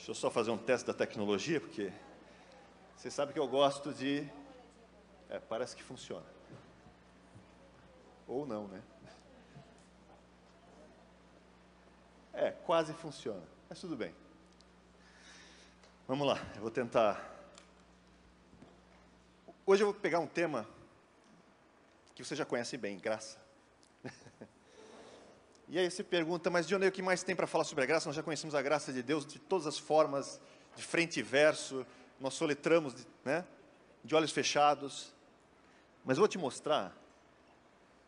Deixa eu só fazer um teste da tecnologia, porque você sabe que eu gosto de... parece que funciona. Ou não, né? Quase funciona, mas tudo bem. Vamos lá, eu vou tentar... Hoje eu vou pegar um tema que você já conhece bem, graça. E aí você pergunta, mas Dionei, o que mais tem para falar sobre a graça? Nós já conhecemos a graça de Deus de todas as formas, de frente e verso, nós soletramos, de olhos fechados. Mas eu vou te mostrar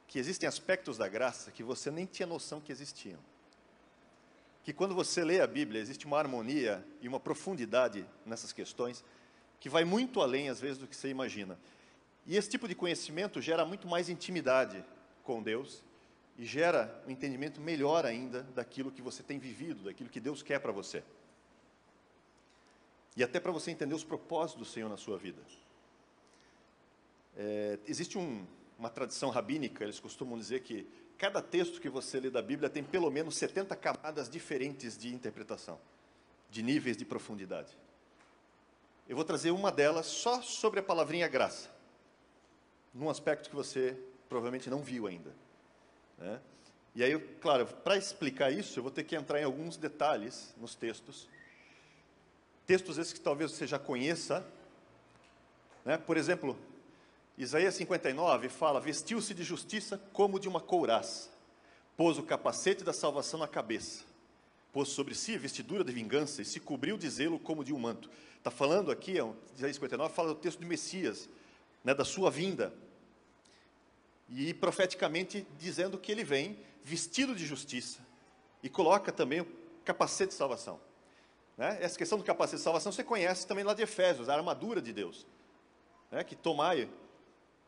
que existem aspectos da graça que você nem tinha noção que existiam. Que quando você lê a Bíblia, existe uma harmonia e uma profundidade nessas questões que vai muito além, às vezes, do que você imagina. E esse tipo de conhecimento gera muito mais intimidade com Deus e gera um entendimento melhor ainda daquilo que você tem vivido, daquilo que Deus quer para você. E até para você entender os propósitos do Senhor na sua vida. Existe uma tradição rabínica, eles costumam dizer que cada texto que você lê da Bíblia tem pelo menos 70 camadas diferentes de interpretação, de níveis de profundidade. Eu vou trazer uma delas só sobre a palavrinha graça, num aspecto que você provavelmente não viu ainda. E aí, claro, para explicar isso, eu vou ter que entrar em alguns detalhes nos textos. Textos esses que talvez você já conheça. Por exemplo, Isaías 59 fala, vestiu-se de justiça como de uma couraça, pôs o capacete da salvação na cabeça, pôs sobre si a vestidura de vingança e se cobriu de zelo como de um manto. Está falando aqui, Isaías 59, fala do texto do Messias, da sua vinda. E profeticamente dizendo que ele vem vestido de justiça e coloca também o capacete de salvação. Essa questão do capacete de salvação você conhece também lá de Efésios, a armadura de Deus. Que tomai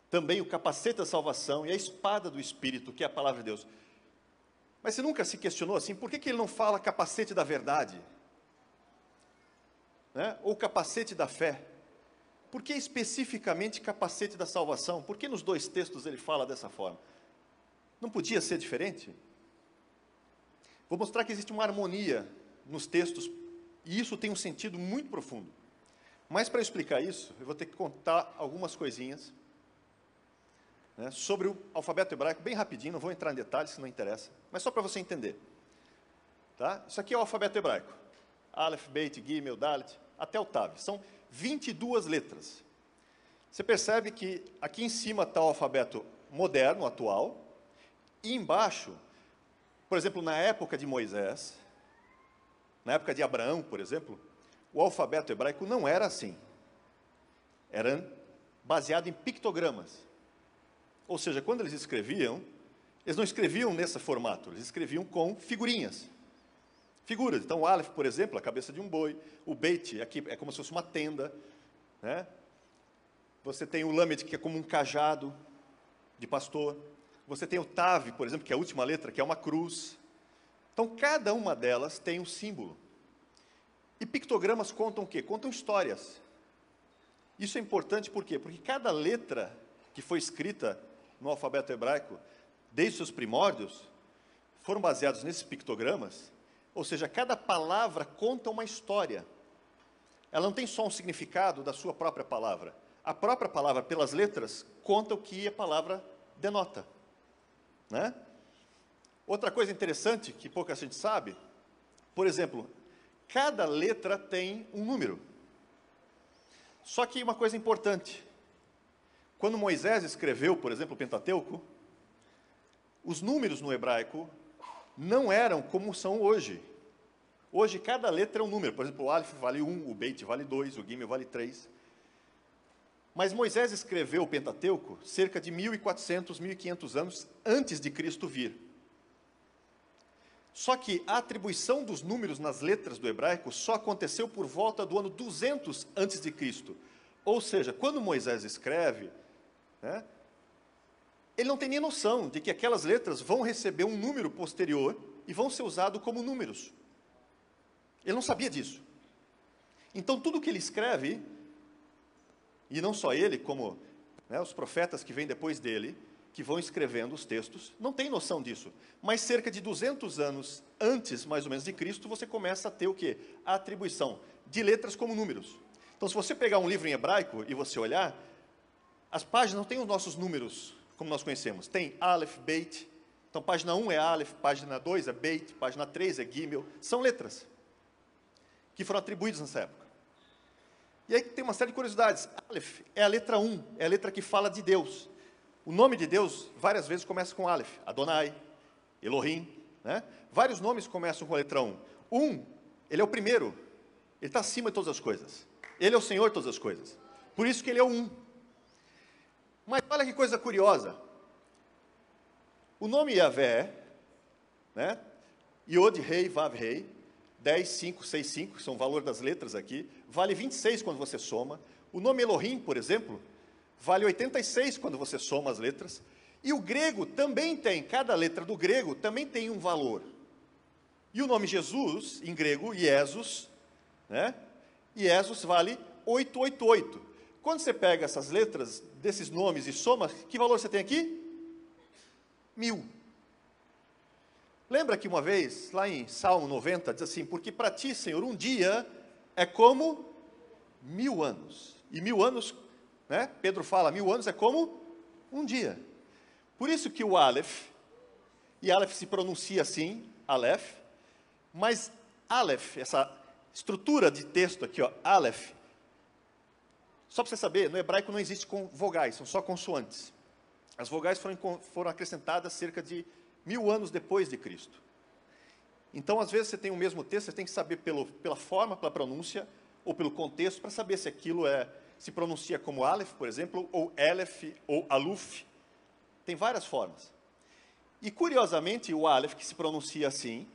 também o capacete da salvação e a espada do Espírito, que é a palavra de Deus. Mas você nunca se questionou assim, por que ele não fala capacete da verdade? Ou capacete da fé? Por que especificamente capacete da salvação? Por que nos dois textos ele fala dessa forma? Não podia ser diferente? Vou mostrar que existe uma harmonia nos textos, e isso tem um sentido muito profundo. Mas para explicar isso, eu vou ter que contar algumas coisinhas sobre o alfabeto hebraico, bem rapidinho, não vou entrar em detalhes, se não interessa, mas só para você entender. Isso aqui é o alfabeto hebraico. Aleph, Beit, Gimel, Dalet, até o Tav. São 22 letras. Você percebe que aqui em cima está o alfabeto moderno, atual, e embaixo, por exemplo, na época de Moisés, na época de Abraão, por exemplo, o alfabeto hebraico não era assim. Era baseado em pictogramas. Ou seja, quando eles escreviam, eles não escreviam nesse formato, eles escreviam com figurinhas. Figuras. Então, o Aleph, por exemplo, a cabeça de um boi. O Beit, aqui é como se fosse uma tenda. Você tem o Lamed, que é como um cajado de pastor. Você tem o Tav, por exemplo, que é a última letra, que é uma cruz. Então, cada uma delas tem um símbolo. E pictogramas contam o quê? Contam histórias. Isso é importante por quê? Porque cada letra que foi escrita no alfabeto hebraico, desde seus primórdios, foram baseados nesses pictogramas. Ou seja, cada palavra conta uma história. Ela não tem só um significado da sua própria palavra. A própria palavra, pelas letras, conta o que a palavra denota. Outra coisa interessante, que pouca gente sabe, por exemplo, cada letra tem um número. Só que uma coisa importante, quando Moisés escreveu, por exemplo, o Pentateuco, os números no hebraico não eram como são hoje. Hoje, cada letra é um número. Por exemplo, o Aleph vale 1, o Beit vale 2, o Gimel vale 3. Mas Moisés escreveu o Pentateuco cerca de 1.400, 1.500 anos antes de Cristo vir. Só que a atribuição dos números nas letras do hebraico só aconteceu por volta do ano 200 antes de Cristo. Ou seja, quando Moisés escreve, ele não tem nem noção de que aquelas letras vão receber um número posterior e vão ser usados como números. Ele não sabia disso. Então, tudo que ele escreve, e não só ele, como os profetas que vêm depois dele, que vão escrevendo os textos não têm noção disso. Mas cerca de 200 anos antes, mais ou menos, de Cristo, você começa a ter o quê? A atribuição de letras como números. Então, se você pegar um livro em hebraico e você olhar, as páginas não têm os nossos números, como nós conhecemos. Tem Aleph, Beit. Então, página 1 é Aleph, página 2 é Beit, página 3 é Gimel. São letras que foram atribuídas nessa época. E aí tem uma série de curiosidades. Aleph é a letra 1, é a letra que fala de Deus. O nome de Deus, várias vezes, começa com Aleph. Adonai, Elohim, né? Vários nomes começam com a letra 1. Ele é o primeiro. Ele está acima de todas as coisas. Ele é o Senhor de todas as coisas. Por isso que ele é o 1. Mas olha que coisa curiosa. O nome Yahvé, né? Yod, Rei, Vav, Rei, 10, 5, 6, 5, são o valor das letras aqui, vale 26 quando você soma. O nome Elohim, por exemplo, vale 86 quando você soma as letras. E o grego também tem, cada letra do grego também tem um valor. E o nome Jesus, em grego, Iesus, né? Iesus vale 888. Quando você pega essas letras desses nomes e soma, que valor você tem aqui? 1000. Lembra que uma vez, lá em Salmo 90, diz assim, porque para ti, Senhor, um dia é como 1000 anos. E 1000 anos, né? Pedro fala, 1000 anos é como um dia. Por isso que o Aleph, e Aleph se pronuncia assim, Aleph, mas Aleph, essa estrutura de texto aqui, ó, Aleph, só para você saber, no hebraico não existe vogais, são só consoantes. As vogais foram acrescentadas cerca de 1000 anos depois de Cristo. Então, às vezes, você tem o mesmo texto, você tem que saber pela forma, pela pronúncia, ou pelo contexto, para saber se aquilo se pronuncia como Aleph, por exemplo, ou Elef, ou Aluf. Tem várias formas. E, curiosamente, o Aleph, que se pronuncia assim,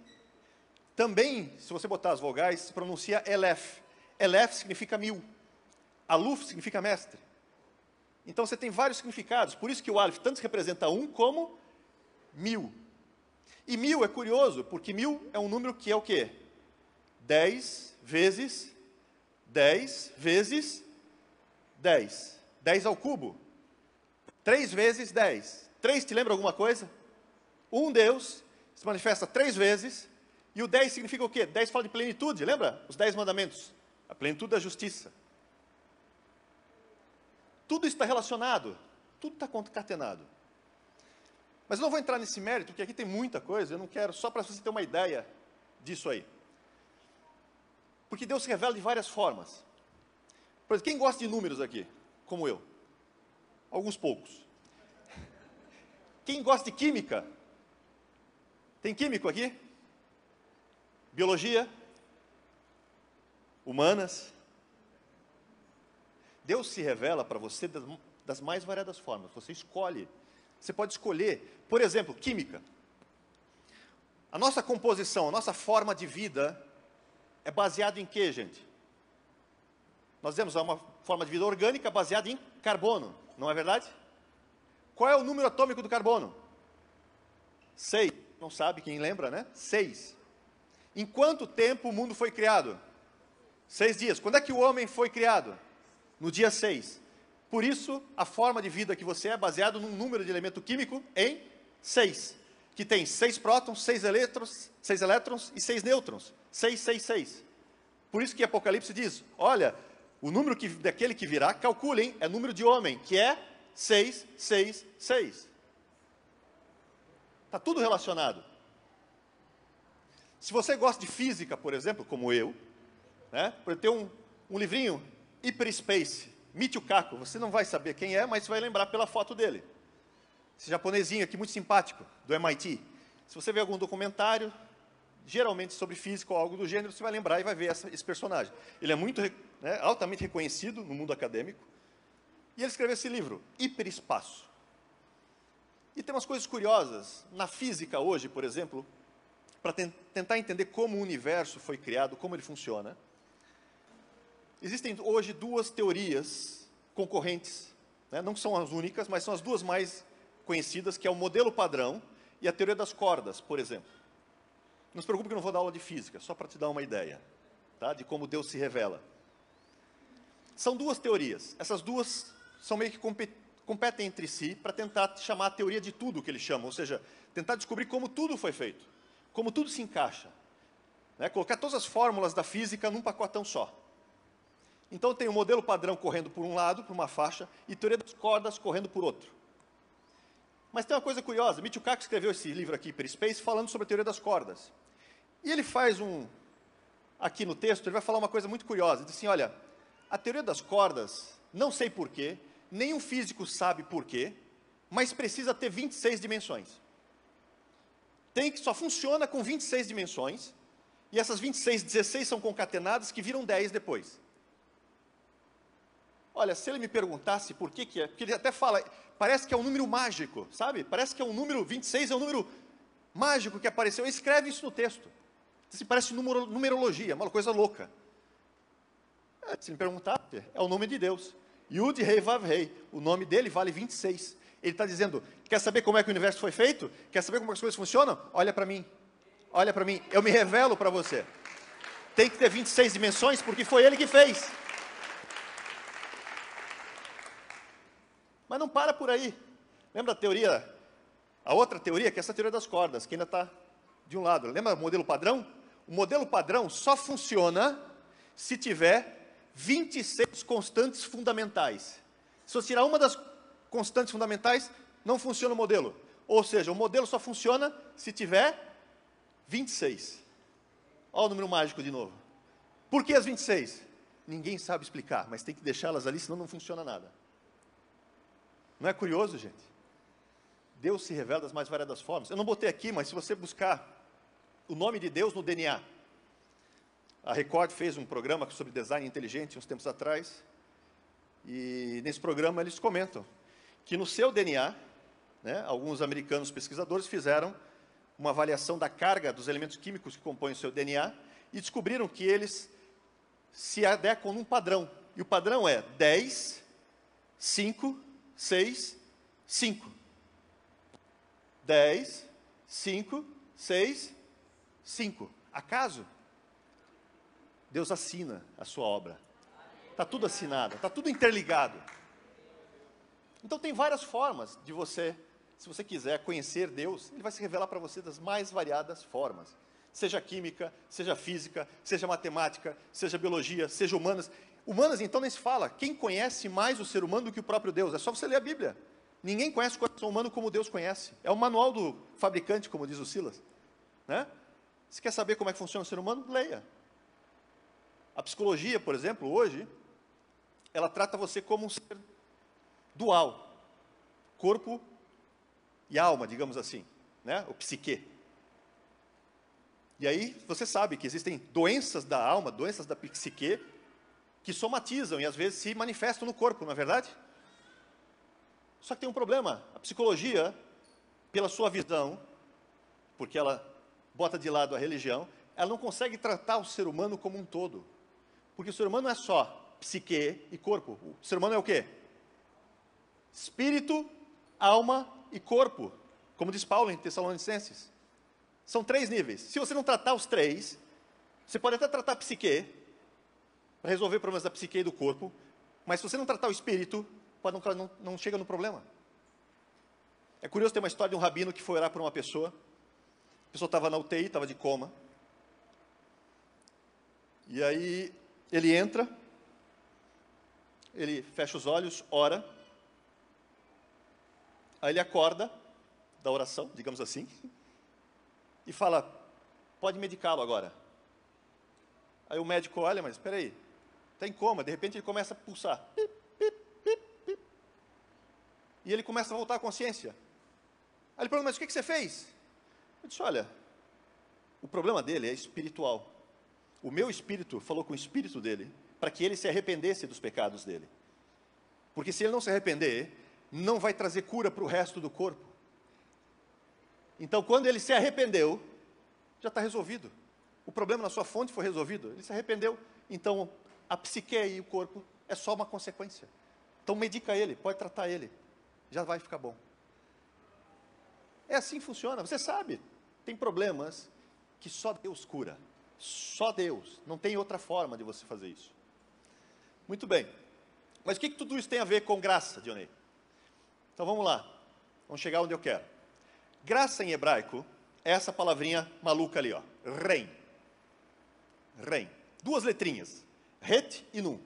também, se você botar as vogais, se pronuncia Elef. Elef significa 1000. Aluf significa mestre. Então, você tem vários significados. Por isso que o Aleph tanto representa 1 como 1000. E 1000 é curioso, porque 1000 é um número que é o quê? 10 vezes 10 vezes 10. 10 ao cubo. 3 vezes 10. 3 te lembra alguma coisa? Um Deus se manifesta 3 vezes. E o 10 significa o quê? 10 fala de plenitude, lembra? Os 10 mandamentos. A plenitude da justiça. Tudo está relacionado. Tudo está concatenado. Mas eu não vou entrar nesse mérito, porque aqui tem muita coisa, eu não quero, só para você ter uma ideia disso aí. Porque Deus se revela de várias formas. Por exemplo, quem gosta de números aqui, como eu? Alguns poucos. Quem gosta de química? Tem químico aqui? Biologia? Humanas? Deus se revela para você das mais variadas formas. Você escolhe. Você pode escolher, por exemplo, química. A nossa composição, a nossa forma de vida é baseada em quê, gente? Nós temos uma forma de vida orgânica baseada em carbono, não é verdade? Qual é o número atômico do carbono? 6. Não sabe, quem lembra, né? 6. Em quanto tempo o mundo foi criado? 6 dias. Quando é que o homem foi criado? No dia 6. Por isso, a forma de vida que você é baseado num número de elemento químico em 6, que tem 6 prótons, 6 elétrons e 6 nêutrons. 6, 6, 6. Por isso que Apocalipse diz, olha, o número daquele que virá, calculem, é número de homem, que é 6, 6, 6. Está tudo relacionado. Se você gosta de física, por exemplo, como eu, né, por ter um livrinho, Hyperspace, Michio Kaku, você não vai saber quem é, mas você vai lembrar pela foto dele. Esse japonesinho aqui, muito simpático, do MIT. Se você ver algum documentário, geralmente sobre física ou algo do gênero, você vai lembrar e vai ver esse personagem. Ele é muito, né, altamente reconhecido no mundo acadêmico. E ele escreveu esse livro, Hiperespaço. E tem umas coisas curiosas. Na física hoje, por exemplo, para tentar entender como o universo foi criado, como ele funciona, existem hoje 2 teorias concorrentes, né? Não são as únicas, mas são as 2 mais conhecidas, que é o modelo padrão e a teoria das cordas, por exemplo. Não se preocupe que eu não vou dar aula de física, só para te dar uma ideia, tá? De como Deus se revela. São 2 teorias, essas 2 são meio que competem entre si para tentar chamar a teoria de tudo, que eles chamam, ou seja, tentar descobrir como tudo foi feito, como tudo se encaixa. Né? Colocar todas as fórmulas da física num pacotão só. Então tem o modelo padrão correndo por um lado, por uma faixa, e teoria das cordas correndo por outro. Mas tem uma coisa curiosa, Michio Kaku escreveu esse livro aqui, Hyperspace, falando sobre a teoria das cordas. E ele faz aqui no texto, ele vai falar uma coisa muito curiosa, ele diz assim, olha, a teoria das cordas, não sei porquê, nenhum físico sabe porquê, mas precisa ter 26 dimensões. Só funciona com 26 dimensões, e essas 26, 16 são concatenadas, que viram 10 depois. Olha, se ele me perguntasse por que é, porque ele até fala, parece que é um número mágico, sabe? Parece que é um número, 26 é um número mágico que apareceu. Ele escreve isso no texto. Parece numerologia, uma coisa louca. Se me perguntar, é o nome de Deus. Yud, Rei, Vav, Rei. O nome dele vale 26. Ele está dizendo, quer saber como é que o universo foi feito? Quer saber como as coisas funcionam? Olha para mim. Olha para mim. Eu me revelo para você. Tem que ter 26 dimensões porque foi ele que fez. Mas não para por aí. Lembra a teoria, a outra teoria, que é essa teoria das cordas, que ainda está de um lado. Lembra o modelo padrão? O modelo padrão só funciona se tiver 26 constantes fundamentais. Se eu tirar uma das constantes fundamentais, não funciona o modelo. Ou seja, o modelo só funciona se tiver 26. Olha o número mágico de novo. Por que as 26? Ninguém sabe explicar, mas tem que deixá-las ali, senão não funciona nada. Não é curioso, gente? Deus se revela das mais variadas formas. Eu não botei aqui, mas se você buscar o nome de Deus no DNA, a Record fez um programa sobre design inteligente uns tempos atrás, e nesse programa eles comentam que no seu DNA, né, alguns americanos pesquisadores fizeram uma avaliação da carga dos elementos químicos que compõem o seu DNA e descobriram que eles se adequam num padrão. E o padrão é 10, 5, 6, 5. 10, 5, 6, 5. Acaso? Deus assina a sua obra. Está tudo assinado, está tudo interligado. Então tem várias formas de você, se você quiser conhecer Deus, Ele vai se revelar para você das mais variadas formas. Seja química, seja física, seja matemática, seja biologia, seja humanas. Humanas, então, nem se fala. Quem conhece mais o ser humano do que o próprio Deus? É só você ler a Bíblia. Ninguém conhece o coração humano como Deus conhece. É o manual do fabricante, como diz o Silas. Né? Se quer saber como é que funciona o ser humano, leia. A psicologia, por exemplo, hoje, ela trata você como um ser dual. Corpo e alma, digamos assim. Né? O psique. E aí, você sabe que existem doenças da alma, doenças da psique, que somatizam e às vezes se manifestam no corpo, não é verdade? Só que tem um problema. A psicologia, pela sua visão, porque ela bota de lado a religião, ela não consegue tratar o ser humano como um todo. Porque o ser humano não é só psique e corpo. O ser humano é o quê? Espírito, alma e corpo. Como diz Paulo em Tessalonicenses. São 3 níveis. Se você não tratar os 3, você pode até tratar a psique, para resolver problemas da psique e do corpo, mas se você não tratar o espírito, não chega no problema. É curioso ter uma história de um rabino que foi orar por uma pessoa, a pessoa estava na UTI, estava de coma, e aí ele entra, ele fecha os olhos, ora, aí ele acorda da oração, digamos assim, e fala, pode medicá-lo agora. Aí o médico olha, mas espera aí, está em coma, de repente ele começa a pulsar. Pip, pip, pip, pip. E ele começa a voltar à consciência. Aí ele pergunta, mas o que você fez? Eu disse, olha, o problema dele é espiritual. O meu espírito falou com o espírito dele, para que ele se arrependesse dos pecados dele. Porque se ele não se arrepender, não vai trazer cura para o resto do corpo. Então, quando ele se arrependeu, já está resolvido. O problema na sua fonte foi resolvido. Ele se arrependeu. Então, a psique e o corpo é só uma consequência. Então, medica ele, pode tratar ele. Já vai ficar bom. É assim que funciona. Você sabe, tem problemas que só Deus cura. Só Deus. Não tem outra forma de você fazer isso. Muito bem. Mas o que tudo isso tem a ver com graça, Dionei? Então vamos lá. Vamos chegar onde eu quero. Graça em hebraico é essa palavrinha maluca ali, ó. Rein. Rein. 2 letrinhas. Het e nun.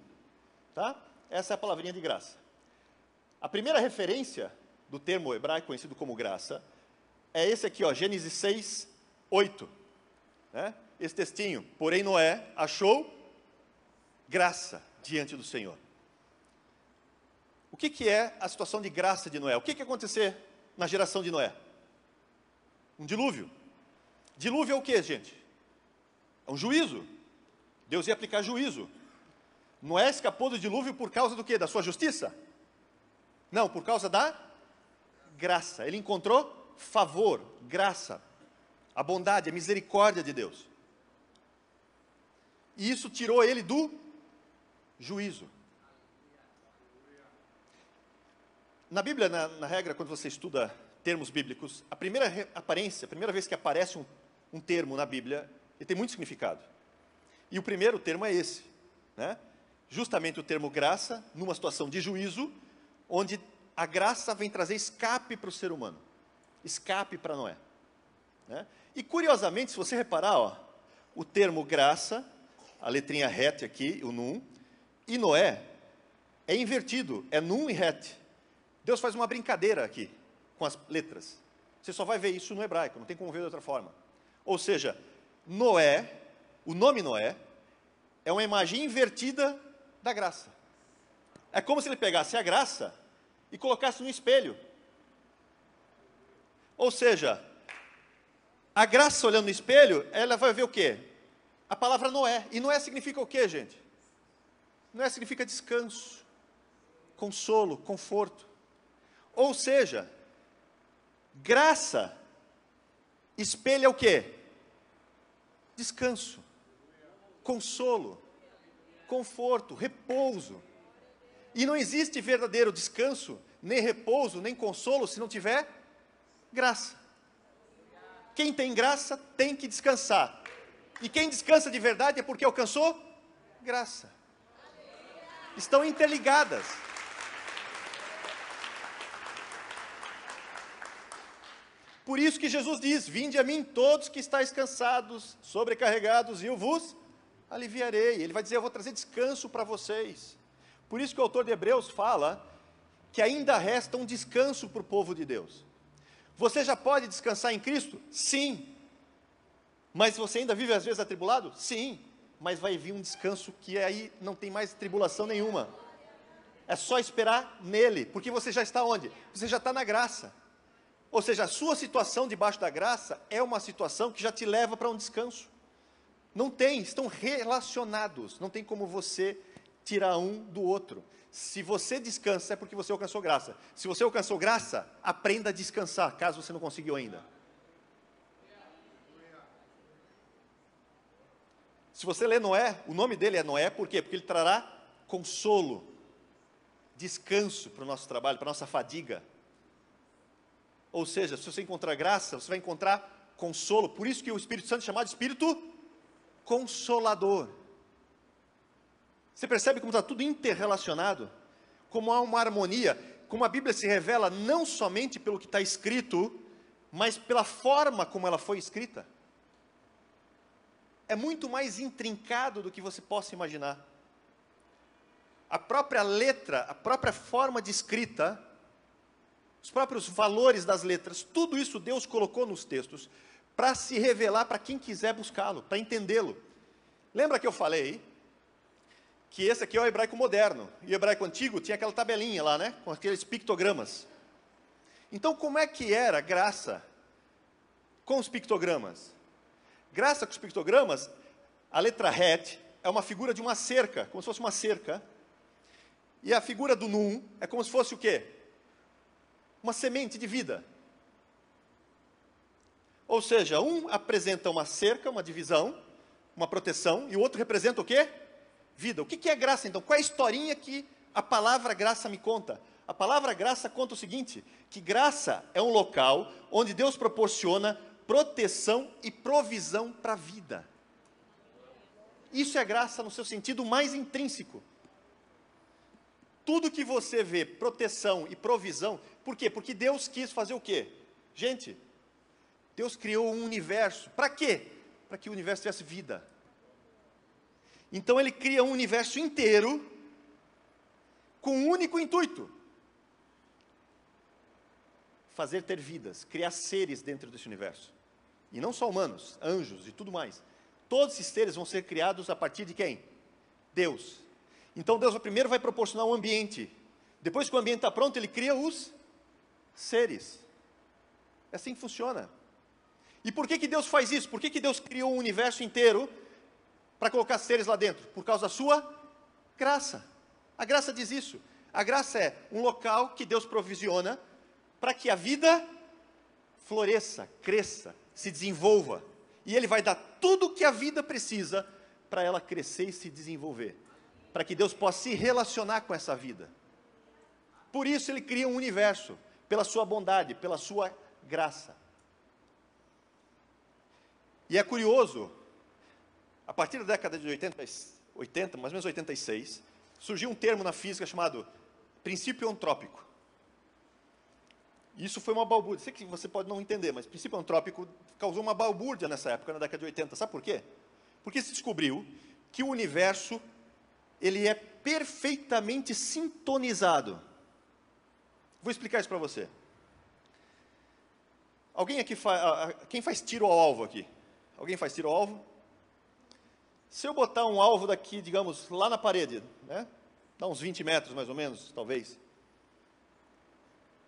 Tá? Essa é a palavrinha de graça. A primeira referência do termo hebraico conhecido como graça é esse aqui, ó, Gênesis 6, 8. Né? Esse textinho. Porém Noé achou graça diante do Senhor. O que é a situação de graça de Noé? O que ia acontecer na geração de Noé? Um dilúvio. Dilúvio é o que, gente? É um juízo. Deus ia aplicar juízo. Noé escapou do dilúvio por causa do quê? Da sua justiça? Não, por causa da graça. Ele encontrou favor, graça, a bondade, a misericórdia de Deus. E isso tirou ele do juízo. Na Bíblia, na regra, quando você estuda termos bíblicos, a primeira vez que aparece um termo na Bíblia, ele tem muito significado. E o primeiro termo é esse, né? Justamente o termo graça, numa situação de juízo, onde a graça vem trazer escape para o ser humano, escape para Noé. Né? E curiosamente, se você reparar, ó, o termo graça, a letrinha het aqui, o nun, e Noé, é invertido, é nun e het. Deus faz uma brincadeira aqui com as letras. Você só vai ver isso no hebraico, não tem como ver de outra forma. Ou seja, Noé, o nome Noé, é uma imagem invertida da graça. É como se ele pegasse a graça e colocasse no espelho. Ou seja, a graça olhando no espelho, ela vai ver o quê? A palavra Noé. E Noé significa o quê, gente? Noé significa descanso, consolo, conforto. Ou seja, graça espelha o quê? Descanso, consolo, conforto, repouso. E não existe verdadeiro descanso, nem repouso, nem consolo, se não tiver graça. Quem tem graça tem que descansar. E quem descansa de verdade é porque alcançou graça. Estão interligadas. Por isso que Jesus diz, vinde a mim todos que estáis cansados, sobrecarregados, e eu vos aliviarei. Ele vai dizer, eu vou trazer descanso para vocês. Por isso que o autor de Hebreus fala que ainda resta um descanso para o povo de Deus. Você já pode descansar em Cristo? Sim. Mas você ainda vive às vezes atribulado? Sim. Mas vai vir um descanso que aí não tem mais tribulação nenhuma. É só esperar nele, porque você já está onde? Você já está na graça. Ou seja, a sua situação debaixo da graça é uma situação que já te leva para um descanso. Não tem, estão relacionados. Não tem como você tirar um do outro. Se você descansa, é porque você alcançou graça. Se você alcançou graça, aprenda a descansar, caso você não conseguiu ainda. Se você lê Noé, o nome dele é Noé, por quê? Porque ele trará consolo, descanso para o nosso trabalho, para a nossa fadiga. Ou seja, se você encontrar graça, você vai encontrar consolo. Por isso que o Espírito Santo é chamado de Espírito Consolador. Você percebe como está tudo interrelacionado? Como há uma harmonia, como a Bíblia se revela não somente pelo que está escrito, mas pela forma como ela foi escrita. É muito mais intrincado do que você possa imaginar. A própria letra, a própria forma de escrita, os próprios valores das letras, tudo isso Deus colocou nos textos para se revelar para quem quiser buscá-lo, para entendê-lo. Lembra que eu falei que esse aqui é o hebraico moderno, e o hebraico antigo tinha aquela tabelinha lá, né, com aqueles pictogramas. Então, como é que era graça com os pictogramas? Graça com os pictogramas, a letra het é uma figura de uma cerca, como se fosse uma cerca, e a figura do nun é como se fosse o quê? Uma semente de vida. Ou seja, um apresenta uma cerca, uma divisão, uma proteção, e o outro representa o quê? Vida. O que é graça, então? Qual é a historinha que a palavra graça me conta? A palavra graça conta o seguinte, que graça é um local onde Deus proporciona proteção e provisão para a vida. Isso é graça no seu sentido mais intrínseco. Tudo que você vê, proteção e provisão, por quê? Porque Deus quis fazer o quê? Gente, Deus criou um universo. Para quê? Para que o universo tivesse vida. Então Ele cria um universo inteiro com um único intuito: fazer ter vidas, criar seres dentro desse universo. E não só humanos, anjos e tudo mais. Todos esses seres vão ser criados a partir de quem? Deus. Então Deus primeiro vai proporcionar um ambiente. Depois que o ambiente está pronto, Ele cria os seres. É assim que funciona. E por que Deus faz isso? Por que Deus criou um universo inteiro para colocar seres lá dentro? Por causa da sua graça. A graça diz isso. A graça é um local que Deus provisiona para que a vida floresça, cresça, se desenvolva. E Ele vai dar tudo o que a vida precisa para ela crescer e se desenvolver. Para que Deus possa se relacionar com essa vida. Por isso Ele cria um universo, pela sua bondade, pela sua graça. E é curioso, a partir da década de 80, mais ou menos 86, surgiu um termo na física chamado princípio antrópico. Isso foi uma balbúrdia. Sei que você pode não entender, mas princípio antrópico causou uma balbúrdia nessa época, na década de 80. Sabe por quê? Porque se descobriu que o universo, ele é perfeitamente sintonizado. Vou explicar isso para você. Alguém aqui quem faz tiro ao alvo aqui? Alguém faz tiro ao alvo? Se eu botar um alvo daqui, digamos, lá na parede, né? Dá uns 20 metros mais ou menos, talvez.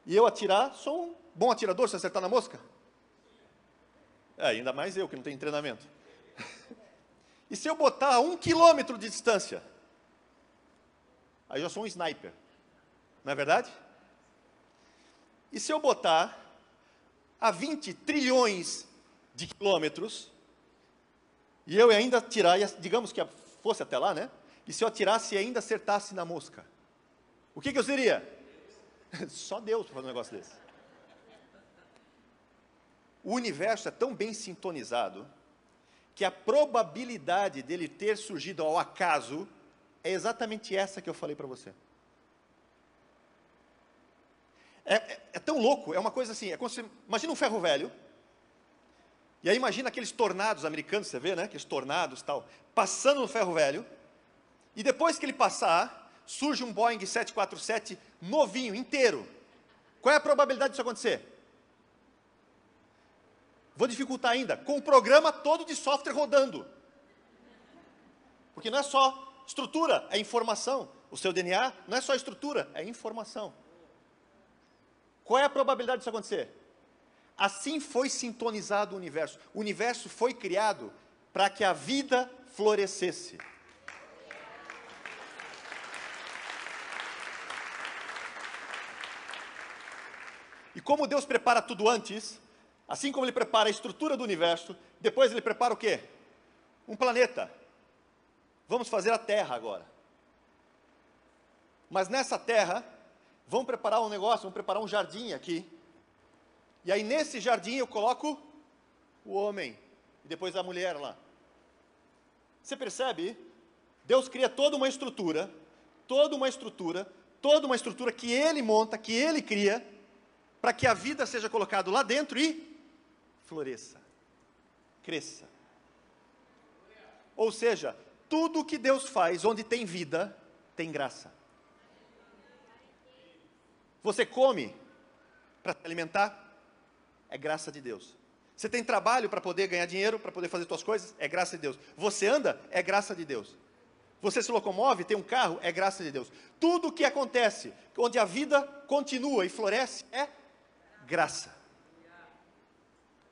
E eu atirar, sou um bom atirador se acertar na mosca? Ainda mais eu, que não tenho treinamento. E se eu botar a 1 quilômetro de distância? Aí eu já sou um sniper. Não é verdade? E se eu botar a 20 trilhões de quilômetros, e eu ainda atirar, digamos que fosse até lá, né? E se eu atirasse e ainda acertasse na mosca? O que eu seria? Só Deus para fazer um negócio desse. O universo é tão bem sintonizado que a probabilidade dele ter surgido ao acaso é exatamente essa que eu falei para você. É tão louco, é uma coisa assim, é como se, imagina um ferro velho, e aí imagina aqueles tornados americanos, você vê, né? Aqueles tornados tal, passando no ferro velho, e depois que ele passar, surge um Boeing 747 novinho, inteiro. Qual é a probabilidade disso acontecer? Vou dificultar ainda, com o programa todo de software rodando. Porque não é só estrutura, é informação. O seu DNA não é só estrutura, é informação. Qual é a probabilidade disso acontecer? Assim foi sintonizado o universo. O universo foi criado para que a vida florescesse. E como Deus prepara tudo antes, assim como Ele prepara a estrutura do universo, depois Ele prepara o quê? Um planeta. Vamos fazer a Terra agora. Mas nessa Terra, vamos preparar um negócio, vamos preparar um jardim aqui. E aí nesse jardim eu coloco o homem, e depois a mulher lá. Você percebe? Deus cria toda uma estrutura que Ele monta, que Ele cria, para que a vida seja colocada lá dentro e floresça, cresça. Ou seja, tudo que Deus faz onde tem vida, tem graça. Você come para se alimentar, é graça de Deus. Você tem trabalho para poder ganhar dinheiro, para poder fazer suas coisas, é graça de Deus. Você anda, é graça de Deus. Você se locomove, tem um carro, é graça de Deus. Tudo o que acontece, onde a vida continua e floresce, é graça.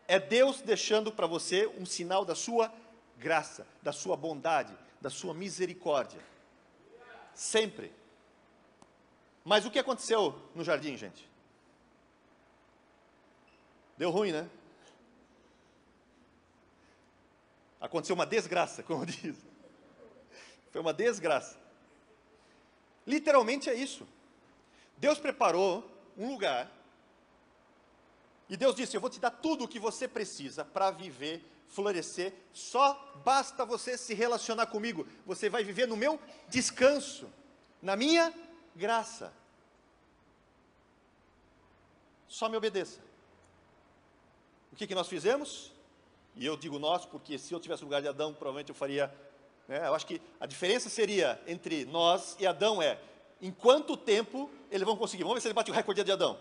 É Deus deixando para você um sinal da sua graça, da sua bondade, da sua misericórdia. Sempre. Mas o que aconteceu no jardim, gente? Deu ruim, né? Aconteceu uma desgraça, como diz. Foi uma desgraça. Literalmente é isso. Deus preparou um lugar e Deus disse: eu vou te dar tudo o que você precisa para viver, florescer, só basta você se relacionar comigo. Você vai viver no meu descanso, na minha graça. Só me obedeça. O que nós fizemos? E eu digo nós, porque se eu tivesse no lugar de Adão, provavelmente eu faria, né? Eu acho que a diferença seria entre nós e Adão em quanto tempo eles vão conseguir. Vamos ver se ele bate o recorde de Adão.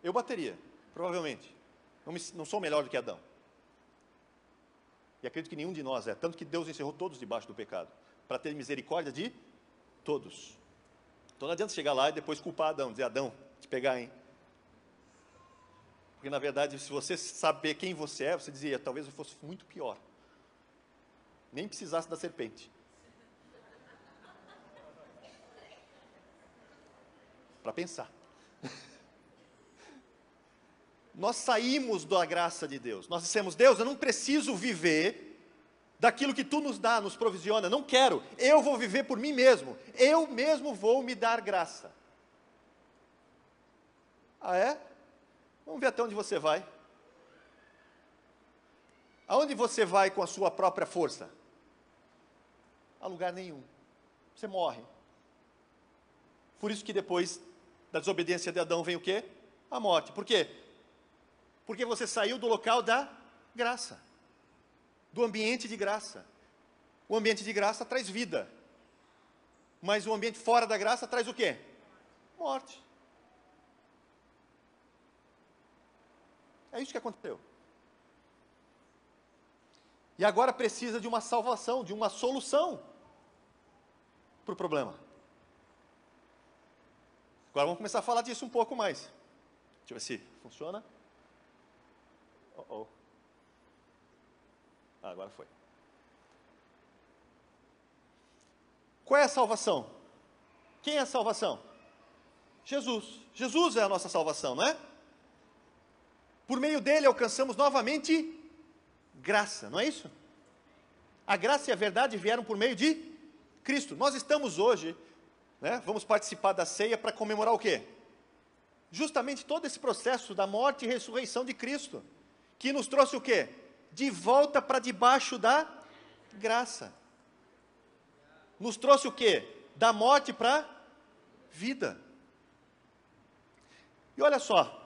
Eu bateria, provavelmente. Não sou melhor do que Adão. E acredito que nenhum de nós é. Tanto que Deus encerrou todos debaixo do pecado, para ter misericórdia de todos. Então não adianta chegar lá e depois culpar Adão, dizer, Adão, te pegar, hein? Porque, na verdade, se você saber quem você é, você dizia, talvez eu fosse muito pior. Nem precisasse da serpente. Para pensar. Nós saímos da graça de Deus. Nós dissemos, Deus, eu não preciso viver daquilo que Tu nos dá, nos provisiona. Não quero. Eu vou viver por mim mesmo. Eu mesmo vou me dar graça. Ah, é? Vamos ver até onde você vai. Aonde você vai com a sua própria força? A lugar nenhum. Você morre. Por isso que depois da desobediência de Adão vem o quê? A morte. Por quê? Porque você saiu do local da graça. Do ambiente de graça. O ambiente de graça traz vida. Mas o ambiente fora da graça traz o quê? Morte. É isso que aconteceu. E agora precisa de uma salvação, de uma solução para o problema. Agora vamos começar a falar disso um pouco mais. Deixa eu ver se funciona. Agora foi. Qual é a salvação? Quem é a salvação? Jesus. Jesus é a nossa salvação, não é? Por meio dele alcançamos novamente graça, não é isso? A graça e a verdade vieram por meio de Cristo. Nós estamos hoje, né, vamos participar da ceia para comemorar o quê? Justamente todo esse processo da morte e ressurreição de Cristo, que nos trouxe o quê? De volta para debaixo da graça. Nos trouxe o quê? Da morte para a vida. E olha só,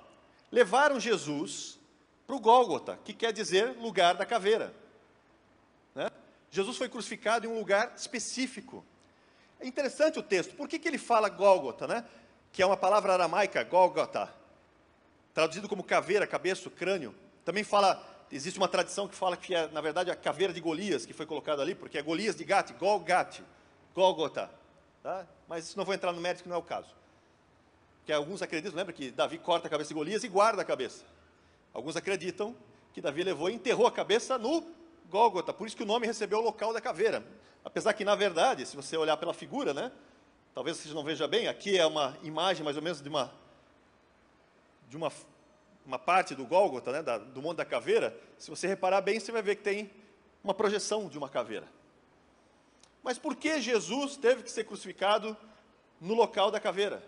levaram Jesus para o Gólgota, que quer dizer lugar da caveira. Né? Jesus foi crucificado em um lugar específico. É interessante o texto. Por que ele fala Gólgota, né? Que é uma palavra aramaica, Gólgota, traduzido como caveira, cabeça, crânio. Também fala, existe uma tradição que fala que é, na verdade, a caveira de Golias, que foi colocada ali, porque é Golias de Gate, Gólgota. Tá? Mas isso não vou entrar no mérito, que não é o caso. Que alguns acreditam, lembra que Davi corta a cabeça de Golias e guarda a cabeça. Alguns acreditam que Davi levou e enterrou a cabeça no Gólgota, por isso que o nome recebeu o local da caveira. Apesar que, na verdade, se você olhar pela figura, né, talvez você não veja bem, aqui é uma imagem mais ou menos de uma parte do Gólgota, né, do Monte da Caveira. Se você reparar bem, você vai ver que tem uma projeção de uma caveira. Mas por que Jesus teve que ser crucificado no local da caveira?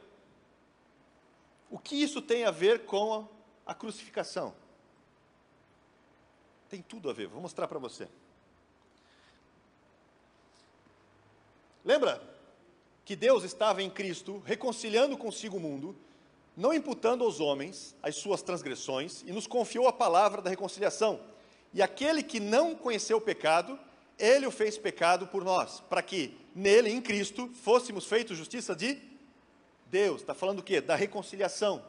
O que isso tem a ver com a crucificação? Tem tudo a ver, vou mostrar para você. Lembra que Deus estava em Cristo, reconciliando consigo o mundo, não imputando aos homens as suas transgressões, e nos confiou a palavra da reconciliação. E aquele que não conheceu o pecado, ele o fez pecado por nós, para que nele, em Cristo, fôssemos feitos justiça de Deus. Está falando o quê? Da reconciliação.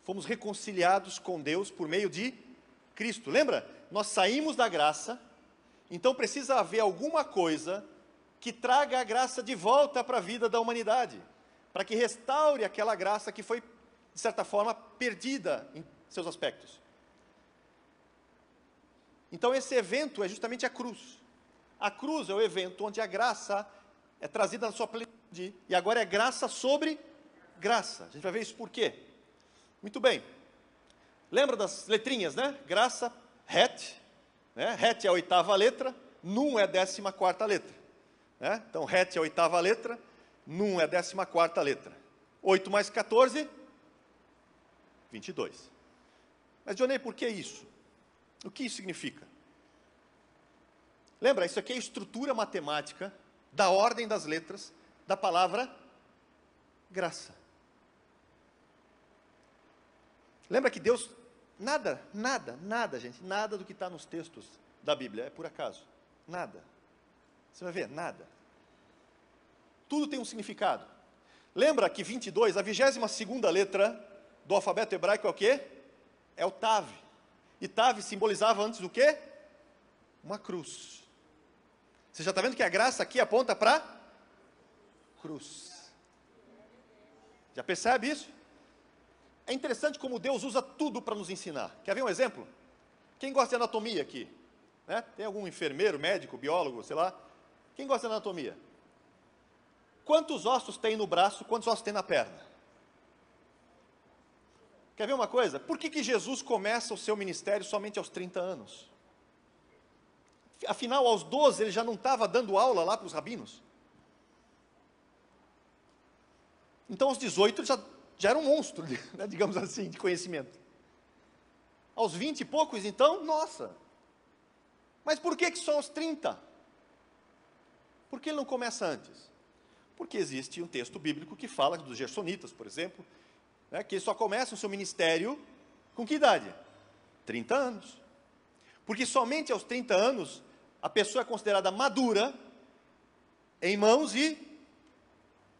Fomos reconciliados com Deus por meio de Cristo. Lembra? Nós saímos da graça, então precisa haver alguma coisa que traga a graça de volta para a vida da humanidade, para que restaure aquela graça que foi, de certa forma, perdida em seus aspectos. Então esse evento é justamente a cruz. A cruz é o evento onde a graça é trazida na sua plenitude, e agora é graça sobre graça. A gente vai ver isso por quê. Muito bem. Lembra das letrinhas, né? Graça, het, né? Het é a 8ª letra, num é a 14ª letra. Né? Então, het é a 8ª letra, num é a 14ª letra. 8 mais 14, 22. Mas, Johnny, por que isso? O que isso significa? Lembra, isso aqui é a estrutura matemática da ordem das letras da palavra Graça. Lembra que Deus, nada, gente, nada do que está nos textos da Bíblia é por acaso. Nada. Você vai ver, nada. Tudo tem um significado. Lembra que 22, a 22ª letra do alfabeto hebraico é o quê? É o Tav. E Tav simbolizava antes o quê? Uma cruz. Você já está vendo que a graça aqui aponta para cruz. Já percebe isso? É interessante como Deus usa tudo para nos ensinar. Quer ver um exemplo? Quem gosta de anatomia aqui? Né? Tem algum enfermeiro, médico, biólogo, sei lá? Quem gosta de anatomia? Quantos ossos tem no braço, quantos ossos tem na perna? Quer ver uma coisa? Por que Jesus começa o seu ministério somente aos 30 anos? Afinal, aos 12, ele já não estava dando aula lá para os rabinos? Então, aos 18, ele já era um monstro, né, digamos assim, de conhecimento. Aos 20 e poucos, então, nossa. Mas por que só aos 30? Por que ele não começa antes? Porque existe um texto bíblico que fala dos gersonitas, por exemplo, né, que eles só começam o seu ministério com que idade? 30 anos. Porque somente aos 30 anos, a pessoa é considerada madura em mãos e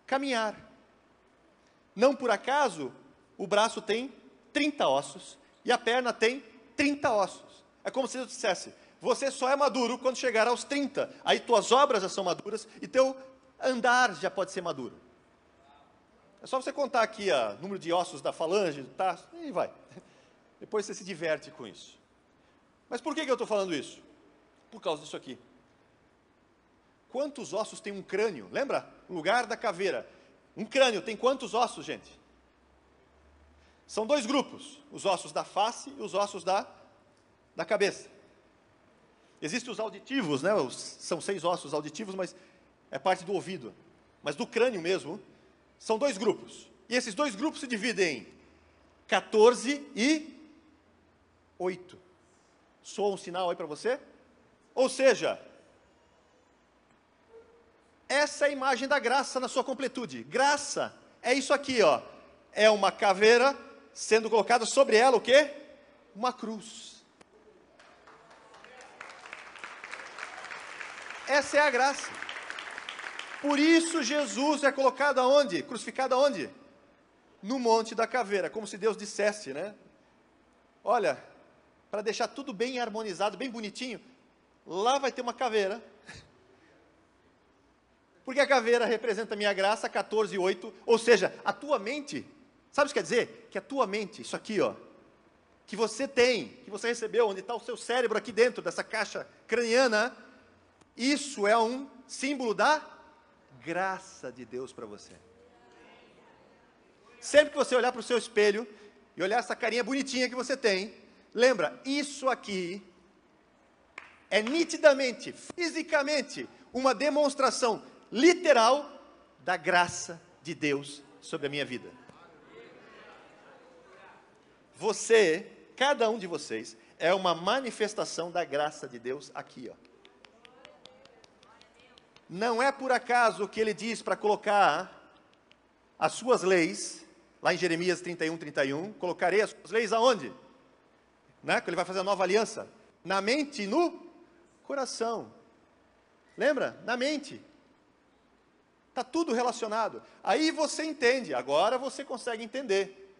caminhar. Não por acaso, o braço tem 30 ossos e a perna tem 30 ossos. É como se Deus dissesse, você só é maduro quando chegar aos 30. Aí tuas obras já são maduras e teu andar já pode ser maduro. É só você contar aqui o número de ossos da falange, tá? E vai. Depois você se diverte com isso. Mas por que eu estou falando isso? Por causa disso aqui. Quantos ossos tem um crânio? Lembra? O lugar da caveira. Um crânio tem quantos ossos, gente? São 2 grupos. Os ossos da face e os ossos da cabeça. Existem os auditivos, né? São 6 ossos auditivos, mas é parte do ouvido. Mas do crânio mesmo, são 2 grupos. E esses 2 grupos se dividem em 14 e 8. Soa um sinal aí para você? Ou seja, essa é a imagem da graça na sua completude. Graça é isso aqui, ó. É uma caveira sendo colocada sobre ela o quê? Uma cruz. Essa é a graça. Por isso Jesus é colocado aonde? Crucificado aonde? No Monte da Caveira, como se Deus dissesse, né? Olha, para deixar tudo bem harmonizado, bem bonitinho, lá vai ter uma caveira. Porque a caveira representa a minha graça, 14 e 8, ou seja, a tua mente, sabe o que quer dizer? Que a tua mente, isso aqui, ó, que você tem, que você recebeu, onde está o seu cérebro aqui dentro dessa caixa craniana, isso é um símbolo da graça de Deus para você. Sempre que você olhar para o seu espelho e olhar essa carinha bonitinha que você tem, lembra, isso aqui é nitidamente, fisicamente, uma demonstração literal da graça de Deus sobre a minha vida. Você, cada um de vocês, é uma manifestação da graça de Deus aqui, ó. Não é por acaso que ele diz para colocar as suas leis, lá em Jeremias 31, 31, colocarei as suas leis aonde? Né? Que ele vai fazer a nova aliança. Na mente e no coração. Lembra? Na mente. Está tudo relacionado. Aí você entende, agora você consegue entender.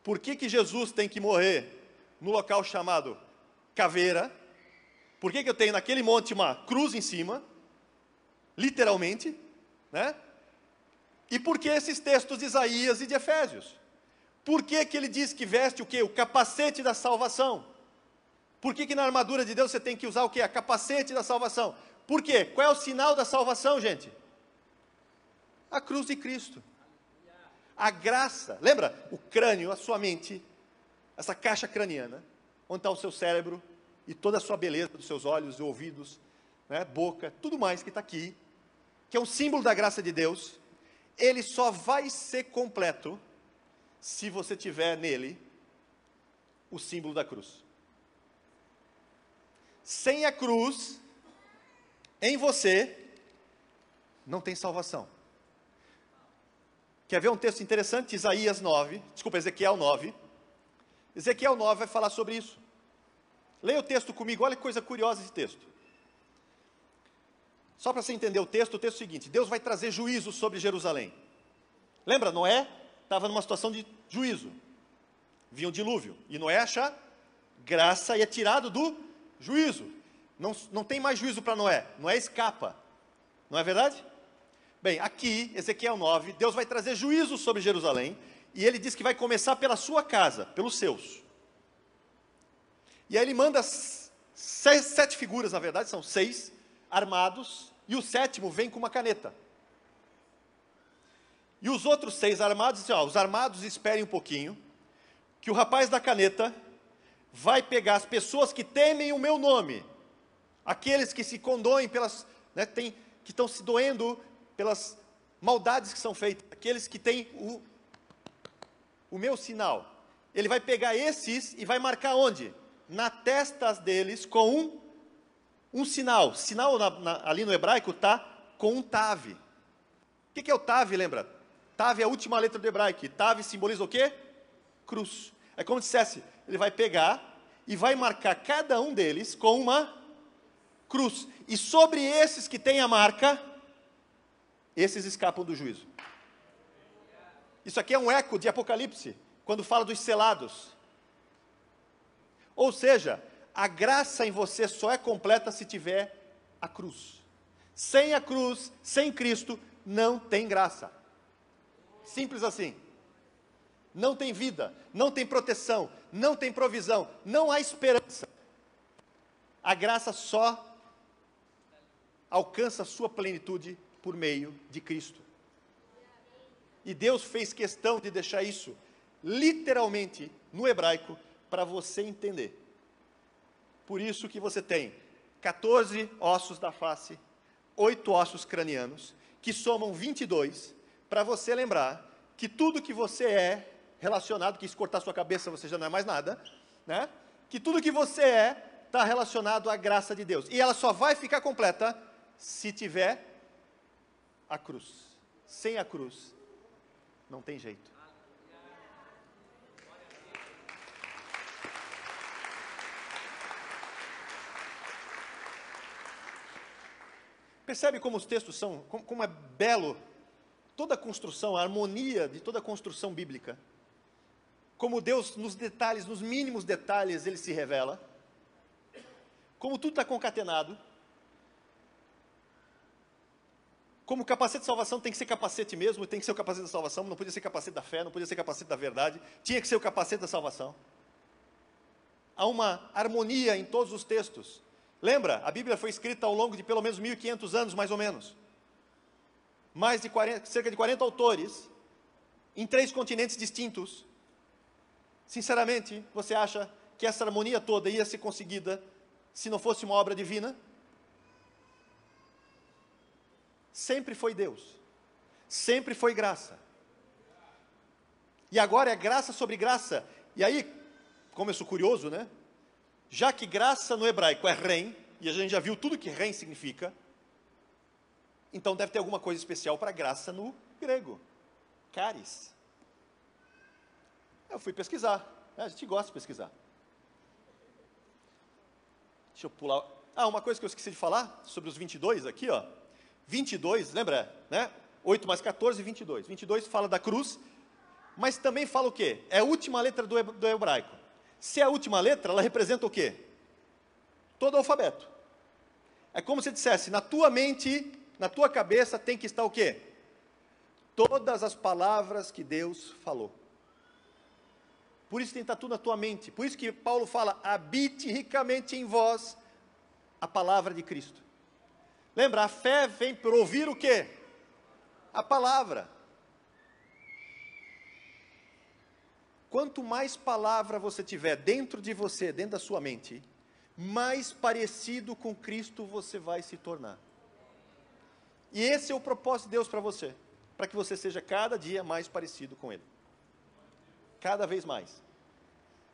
Por que Jesus tem que morrer no local chamado caveira? Por que eu tenho naquele monte uma cruz em cima? Literalmente, né? E por que esses textos de Isaías e de Efésios? Por que ele diz que veste o quê? O capacete da salvação. Por que na armadura de Deus você tem que usar o quê? A capacete da salvação. Por quê? Qual é o sinal da salvação, gente? A cruz de Cristo. A graça. Lembra? O crânio, a sua mente, essa caixa craniana, onde está o seu cérebro e toda a sua beleza dos seus olhos e ouvidos, né, boca, tudo mais que está aqui, que é um símbolo da graça de Deus, ele só vai ser completo se você tiver nele o símbolo da cruz. Sem a cruz, em você, não tem salvação. Quer ver um texto interessante? Ezequiel 9. Ezequiel 9 vai falar sobre isso. Leia o texto comigo, olha que coisa curiosa esse texto. Só para você entender o texto é o seguinte: Deus vai trazer juízo sobre Jerusalém. Lembra, Noé estava numa situação de juízo. Vinha o dilúvio, e Noé acha graça e é tirado do juízo. Não tem mais juízo para Noé. Noé escapa. Não é verdade? Bem, aqui, Ezequiel 9, Deus vai trazer juízo sobre Jerusalém, e ele diz que vai começar pela sua casa, pelos seus. E aí ele manda 7 figuras, na verdade, são 6, armados, e o 7º vem com uma caneta. E os outros 6 armados, dizem, os armados esperem um pouquinho, que o rapaz da caneta vai pegar as pessoas que temem o meu nome, aqueles que se condoem pelas, que estão se doendo pelas maldades que são feitas, aqueles que têm o meu sinal. Ele vai pegar esses e vai marcar onde? Na testa deles com um sinal. Sinal ali no hebraico está com um tav. O que é o tav, lembra? Tav é a última letra do hebraico. Tav simboliza o quê? Cruz. É como se dissesse, ele vai pegar e vai marcar cada um deles com uma cruz. E sobre esses que têm a marca, esses escapam do juízo. Isso aqui é um eco de Apocalipse, quando fala dos selados. Ou seja, a graça em você só é completa se tiver a cruz. Sem a cruz, sem Cristo, não tem graça. Simples assim. Não tem vida, não tem proteção, não tem provisão, não há esperança. A graça só alcança a sua plenitude por meio de Cristo. E Deus fez questão de deixar isso literalmente no hebraico para você entender. Por isso que você tem 14 ossos da face, 8 ossos cranianos, que somam 22, para você lembrar que tudo que você é relacionado, que se cortar sua cabeça você já não é mais nada, né? Que tudo que você é está relacionado à graça de Deus. E ela só vai ficar completa se tiver a cruz. Sem a cruz, não tem jeito. Percebe como os textos são, como é belo toda a construção, a harmonia de toda a construção bíblica. Como Deus, nos detalhes, nos mínimos detalhes, Ele se revela. Como tudo está concatenado. Como o capacete de salvação tem que ser capacete mesmo, tem que ser o capacete da salvação, não podia ser capacete da fé, não podia ser capacete da verdade, tinha que ser o capacete da salvação. Há uma harmonia em todos os textos. Lembra, a Bíblia foi escrita ao longo de pelo menos 1.500 anos, mais ou menos. Cerca de 40 autores, em 3 continentes distintos. Sinceramente, você acha que essa harmonia toda ia ser conseguida se não fosse uma obra divina? Sempre foi Deus. Sempre foi graça. E agora é graça sobre graça. E aí, como eu sou curioso, né? Já que graça no hebraico é ren, e a gente já viu tudo que ren significa, então deve ter alguma coisa especial para graça no grego. Charis. Eu fui pesquisar. A gente gosta de pesquisar. Deixa eu pular. Uma coisa que eu esqueci de falar sobre os 22 aqui, ó. 22, lembra, né? 8 mais 14, 22. 22 fala da cruz, mas também fala o quê? É a última letra do hebraico. Se é a última letra, ela representa o quê? Todo o alfabeto. É como se dissesse, na tua mente, na tua cabeça tem que estar o quê? Todas as palavras que Deus falou. Por isso tem que estar tudo na tua mente. Por isso que Paulo fala, habite ricamente em vós a palavra de Cristo. Lembra, a fé vem por ouvir o quê? A palavra. Quanto mais palavra você tiver dentro de você, dentro da sua mente, mais parecido com Cristo você vai se tornar. E esse é o propósito de Deus para você, para que você seja cada dia mais parecido com Ele. Cada vez mais.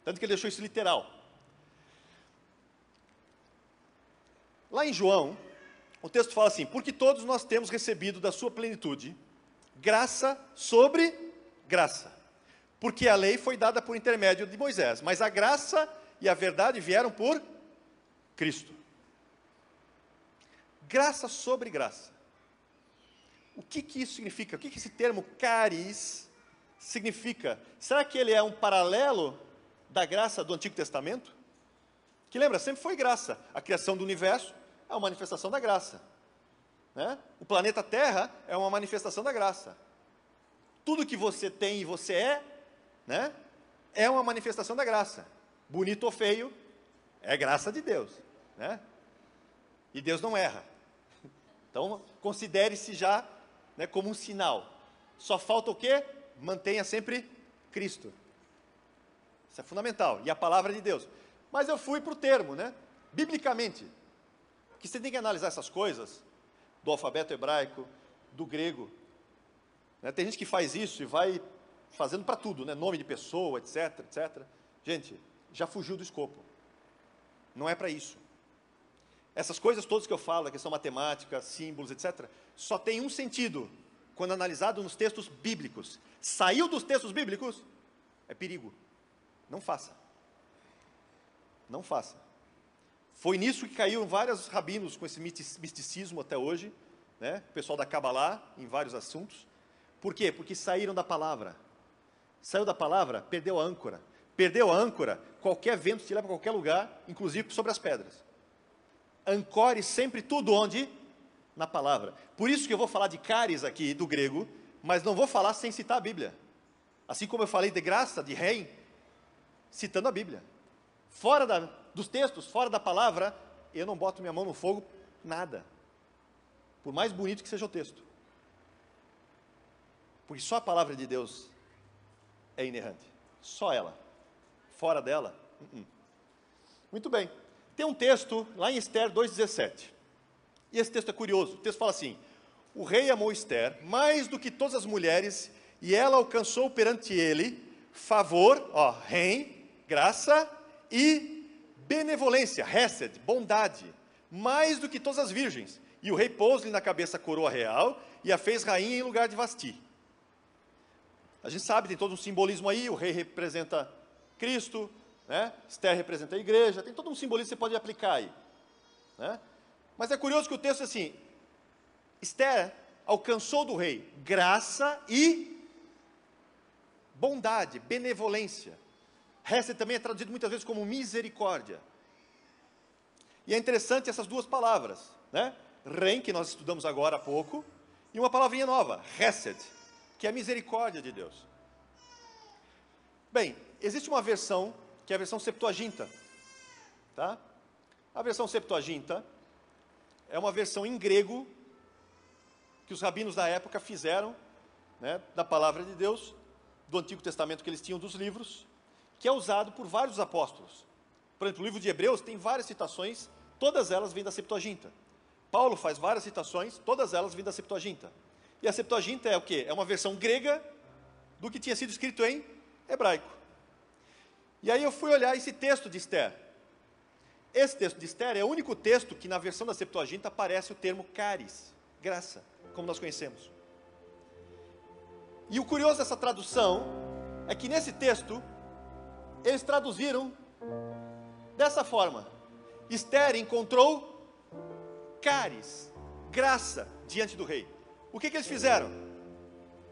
Tanto que Ele deixou isso literal. Lá em João, o texto fala assim, porque todos nós temos recebido da sua plenitude, Graça sobre graça. Porque a lei foi dada por intermédio de Moisés, mas a graça e a verdade vieram por Cristo. Graça sobre graça. O que isso significa? O que esse termo caris significa? Será que ele é um paralelo da graça do Antigo Testamento? Que lembra, sempre foi graça. A criação do universo é uma manifestação da graça. Né? O planeta Terra é uma manifestação da graça. Tudo que você tem e você é, né, é uma manifestação da graça. Bonito ou feio, é graça de Deus. Né? E Deus não erra. Então, considere-se já, né, como um sinal. Só falta o quê? Mantenha sempre Cristo. Isso é fundamental. E a palavra de Deus. Mas eu fui para o termo, né? Biblicamente. Que você tem que analisar essas coisas do alfabeto hebraico, do grego. Né? Tem gente que faz isso e vai fazendo para tudo, né? Nome de pessoa, etc, etc. Gente, já fugiu do escopo. Não é para isso. Essas coisas todas que eu falo, a questão matemática, símbolos, etc., só tem um sentido quando analisado nos textos bíblicos. Saiu dos textos bíblicos, é perigo. Não faça. Não faça. Foi nisso que caíram vários rabinos com esse misticismo até hoje, né? O pessoal da Kabbalah, em vários assuntos. Por quê? Porque saíram da palavra. Saiu da palavra, perdeu a âncora. Perdeu a âncora, qualquer vento te leva a qualquer lugar, inclusive sobre as pedras. Ancore sempre tudo onde? Na palavra. Por isso que eu vou falar de caris aqui, do grego, mas não vou falar sem citar a Bíblia. Assim como eu falei de graça, de rei, citando a Bíblia. Fora dos textos, fora da palavra, eu não boto minha mão no fogo, nada. Por mais bonito que seja o texto. Porque só a palavra de Deus é inerrante. Só ela. Fora dela, Muito bem. Tem um texto lá em Esther 2,17. E esse texto é curioso. O texto fala assim: o rei amou Esther mais do que todas as mulheres, e ela alcançou perante ele favor, rei, graça e benevolência, hesed, bondade, mais do que todas as virgens. E o rei pôs-lhe na cabeça a coroa real e a fez rainha em lugar de Vasti. A gente sabe, tem todo um simbolismo aí, o rei representa Cristo, né? Esther representa a igreja, tem todo um simbolismo que você pode aplicar aí. Né? Mas é curioso que o texto é assim: Esther alcançou do rei graça e bondade, benevolência. Hesed também é traduzido muitas vezes como misericórdia. E é interessante essas duas palavras, né? Ren, que nós estudamos agora há pouco, e uma palavrinha nova, Hesed, que é a misericórdia de Deus. Bem, existe uma versão, que é a versão Septuaginta. Tá? A versão Septuaginta é uma versão em grego que os rabinos da época fizeram, né, da palavra de Deus, do Antigo Testamento que eles tinham dos livros, que é usado por vários apóstolos. Por exemplo, o livro de Hebreus tem várias citações, todas elas vêm da Septuaginta. Paulo faz várias citações, todas elas vêm da Septuaginta. E a Septuaginta é o quê? É uma versão grega do que tinha sido escrito em hebraico. E aí eu fui olhar esse texto de Esther. Esse texto de Esther é o único texto que na versão da Septuaginta aparece o termo caris, graça, como nós conhecemos. E o curioso dessa tradução é que nesse texto eles traduziram dessa forma: Esther encontrou caris, graça, diante do rei. O que eles fizeram?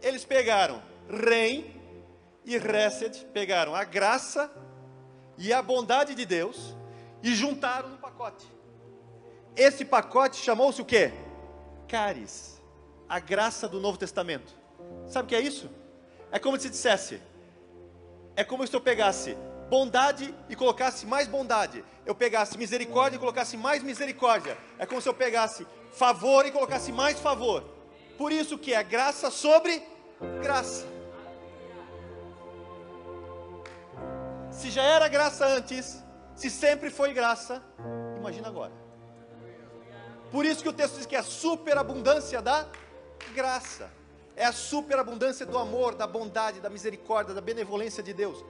Eles pegaram rei e hesed, pegaram a graça e a bondade de Deus e juntaram no pacote. Esse pacote chamou-se o quê? Caris, a graça do Novo Testamento. Sabe o que é isso? É como se dissesse, é como se eu pegasse bondade e colocasse mais bondade, eu pegasse misericórdia e colocasse mais misericórdia, é como se eu pegasse favor e colocasse mais favor. Por isso que é graça sobre graça. Se já era graça antes, se sempre foi graça, imagina agora. Por isso que o texto diz que é a superabundância da graça. É a superabundância do amor, da bondade, da misericórdia, da benevolência de Deus.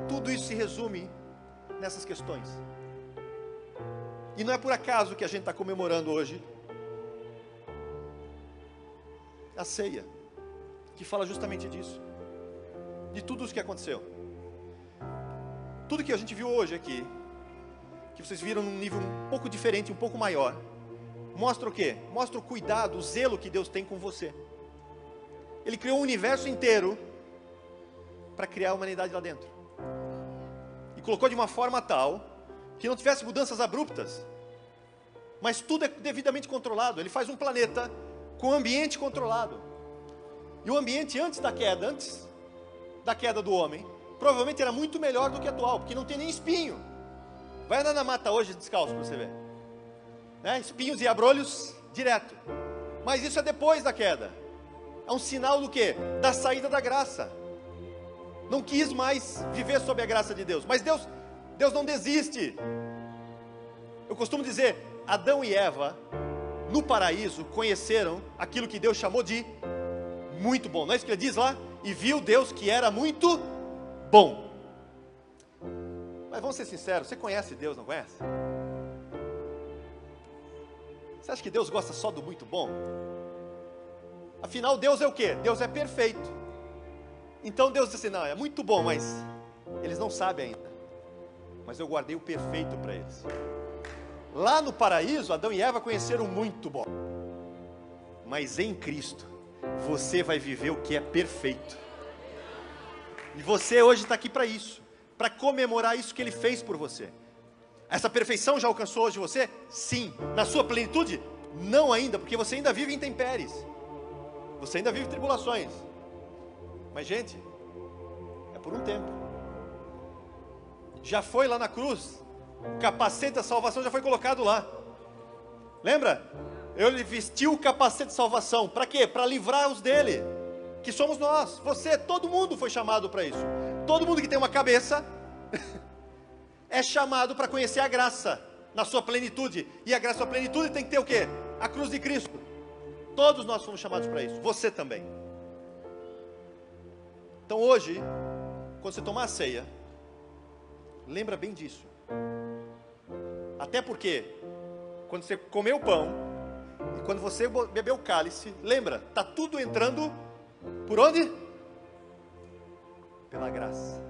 Tudo isso se resume nessas questões. E não é por acaso que a gente está comemorando hoje a ceia. que fala justamente disso, de tudo isso que aconteceu. Tudo que a gente viu hoje aqui, que vocês viram num nível um pouco diferente, um pouco maior, mostra o quê? Mostra o cuidado, o zelo que Deus tem com você. Ele criou um universo inteiro para criar a humanidade lá dentro. E colocou de uma forma tal que não tivesse mudanças abruptas, mas tudo é devidamente controlado. Ele faz um planeta com o ambiente controlado. E o ambiente antes da queda do homem, provavelmente era muito melhor do que atual, porque não tem nem espinho. Vai andar na mata hoje descalço para você ver, né? Espinhos e abrolhos direto. Mas isso é depois da queda. É um sinal do quê? Da saída da graça. Não quis mais viver sob a graça de Deus. Mas Deus não desiste. Eu costumo dizer, Adão e Eva, no paraíso, conheceram aquilo que Deus chamou de muito bom. Não é isso que ele diz lá? E viu Deus que era muito bom. Mas vamos ser sinceros, você conhece Deus, não conhece? Você acha que Deus gosta só do muito bom? Afinal, Deus é o quê? Deus é perfeito. Então Deus disse assim, não, é muito bom, mas eles não sabem ainda. Mas eu guardei o perfeito para eles. Lá no paraíso, Adão e Eva conheceram muito bom. Mas em Cristo, você vai viver o que é perfeito. E você hoje está aqui para isso, para comemorar isso que Ele fez por você. Essa perfeição já alcançou hoje você? Sim. Na sua plenitude? Não ainda, porque você ainda vive em intempéries. Você ainda vive tribulações. Mas gente, é por um tempo. Já foi lá na cruz, o capacete da salvação já foi colocado lá. Lembra? Ele vestiu o capacete de salvação. Para quê? Para livrar os dele, que somos nós, você, todo mundo foi chamado para isso. Todo mundo que tem uma cabeça é chamado para conhecer a graça na sua plenitude. E a graça na sua plenitude tem que ter o quê? A cruz de Cristo. Todos nós fomos chamados para isso, você também. Então hoje, quando você tomar a ceia, lembra bem disso. Até porque, quando você comer o pão, e quando você beber o cálice, lembra, está tudo entrando por onde? Pela graça.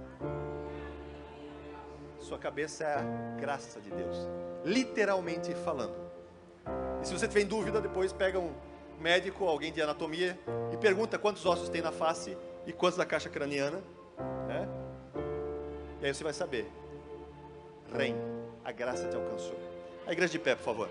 Sua cabeça é a graça de Deus, literalmente falando. E se você tiver em dúvida, depois pega um médico, alguém de anatomia, e pergunta quantos ossos tem na face e quantos da caixa craniana, né? E aí você vai saber. Reino, a graça te alcançou. A igreja de pé, por favor.